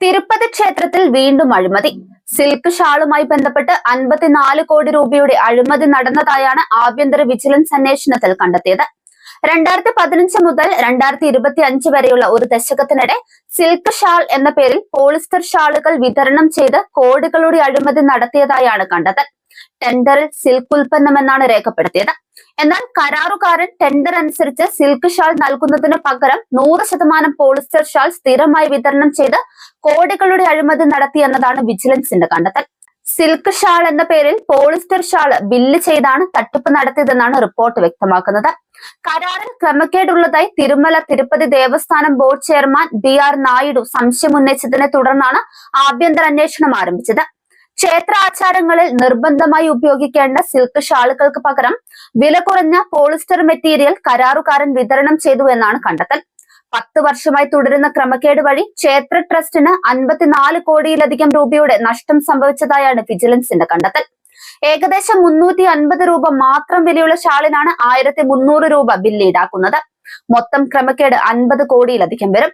തിരുപ്പതി ക്ഷേത്രത്തിൽ വീണ്ടും അഴിമതി. സിൽക്ക് ഷാളുമായി ബന്ധപ്പെട്ട് 54 കോടി രൂപയുടെ അഴിമതി നടന്നതായാണ് ആഭ്യന്തര വിജിലൻസ് അന്വേഷണത്തിൽ കണ്ടെത്തിയത്. 2015 മുതൽ 2025 വരെയുള്ള ഒരു ദശകത്തിനിടെ സിൽക്ക് ഷാൾ എന്ന പേരിൽ പോളിസ്റ്റർ ഷാളുകൾ വിതരണം ചെയ്ത് കോടികളുടെ അഴിമതി നടത്തിയതായാണ് കണ്ടെത്തൽ. ടെൻഡറിൽ സിൽക്ക് ഉൽപ്പന്നമെന്നാണ് രേഖപ്പെടുത്തിയത്. എന്നാൽ കരാറുകാരൻ ടെൻഡർ അനുസരിച്ച് സിൽക്ക് ഷാൾ നൽകുന്നതിന് പകരം 100% പോളിസ്റ്റർ ഷാൾ സ്ഥിരമായി വിതരണം ചെയ്ത് കോടികളുടെ അഴിമതി നടത്തിയെന്നതാണ് വിജിലൻസിന്റെ കണ്ടെത്തൽ. സിൽക്ക് ഷാൾ എന്ന പേരിൽ പോളിസ്റ്റർ ഷാൾ ബില്ല് ചെയ്താണ് തട്ടിപ്പ് നടത്തിയതെന്നാണ് റിപ്പോർട്ട് വ്യക്തമാക്കുന്നത്. കരാറിൽ ക്രമക്കേടുള്ളതായി Tirumala Tirupati Devasthanam board chairman BR Naidu സംശയമുന്നയിച്ചതിനെ തുടർന്നാണ് ആഭ്യന്തര അന്വേഷണം ആരംഭിച്ചത്. ക്ഷേത്ര ആചാരങ്ങളിൽ നിർബന്ധമായി ഉപയോഗിക്കേണ്ട സിൽക്ക് ഷാളുകൾക്ക് പകരം വില കുറഞ്ഞ പോളിസ്റ്റർ മെറ്റീരിയൽ കരാറുകാരൻ വിതരണം ചെയ്തു എന്നാണ് കണ്ടെത്തൽ. 10 വർഷമായി തുടരുന്ന ക്രമക്കേട് വഴി ക്ഷേത്ര ട്രസ്റ്റിന് 54 കോടിയിലധികം രൂപയുടെ നഷ്ടം സംഭവിച്ചതായാണ് വിജിലൻസിന്റെ കണ്ടെത്തൽ. ഏകദേശം 350 രൂപ മാത്രം വിലയുള്ള ഷാളിനാണ് 1300 രൂപ ബില്ല് ഈടാക്കുന്നത്. മൊത്തം ക്രമക്കേട് 50 കോടിയിലധികം വരും.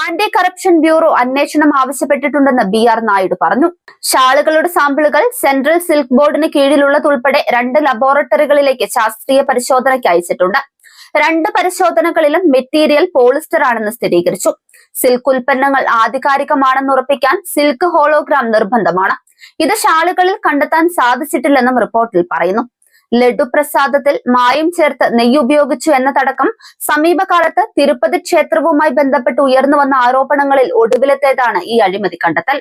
ആന്റി കറപ്ഷൻ ബ്യൂറോ അന്വേഷണം ആവശ്യപ്പെട്ടിട്ടുണ്ടെന്ന് BR നായിഡു പറഞ്ഞു. ഷാളുകളുടെ സാമ്പിളുകൾ സെൻട്രൽ സിൽക്ക് ബോർഡിന് കീഴിലുള്ളതുൾപ്പെടെ 2 ലബോറട്ടറികളിലേക്ക് ശാസ്ത്രീയ പരിശോധനയ്ക്ക് അയച്ചിട്ടുണ്ട്. 2 പരിശോധനകളിലും മെറ്റീരിയൽ പോളിസ്റ്റർ ആണെന്ന് സ്ഥിരീകരിച്ചു. സിൽക്ക് ഉൽപ്പന്നങ്ങൾ ആധികാരികമാണെന്ന് ഉറപ്പിക്കാൻ സിൽക്ക് ഹോളോഗ്രാം നിർബന്ധമാണ്. ഇത് ഷാളുകളിൽ കണ്ടെത്താൻ സാധിച്ചിട്ടില്ലെന്നും റിപ്പോർട്ടിൽ പറയുന്നു. ലഡു പ്രസാദത്തിൽ മായം ചേർത്ത് നെയ്യ് ഉപയോഗിച്ചു എന്നതടക്കം സമീപകാലത്ത് തിരുപ്പതി ക്ഷേത്രവുമായി ബന്ധപ്പെട്ട് ഉയർന്നു വന്ന ആരോപണങ്ങളിൽ ഒടുവിലത്തേതാണ് ഈ അഴിമതി കണ്ടെത്തൽ.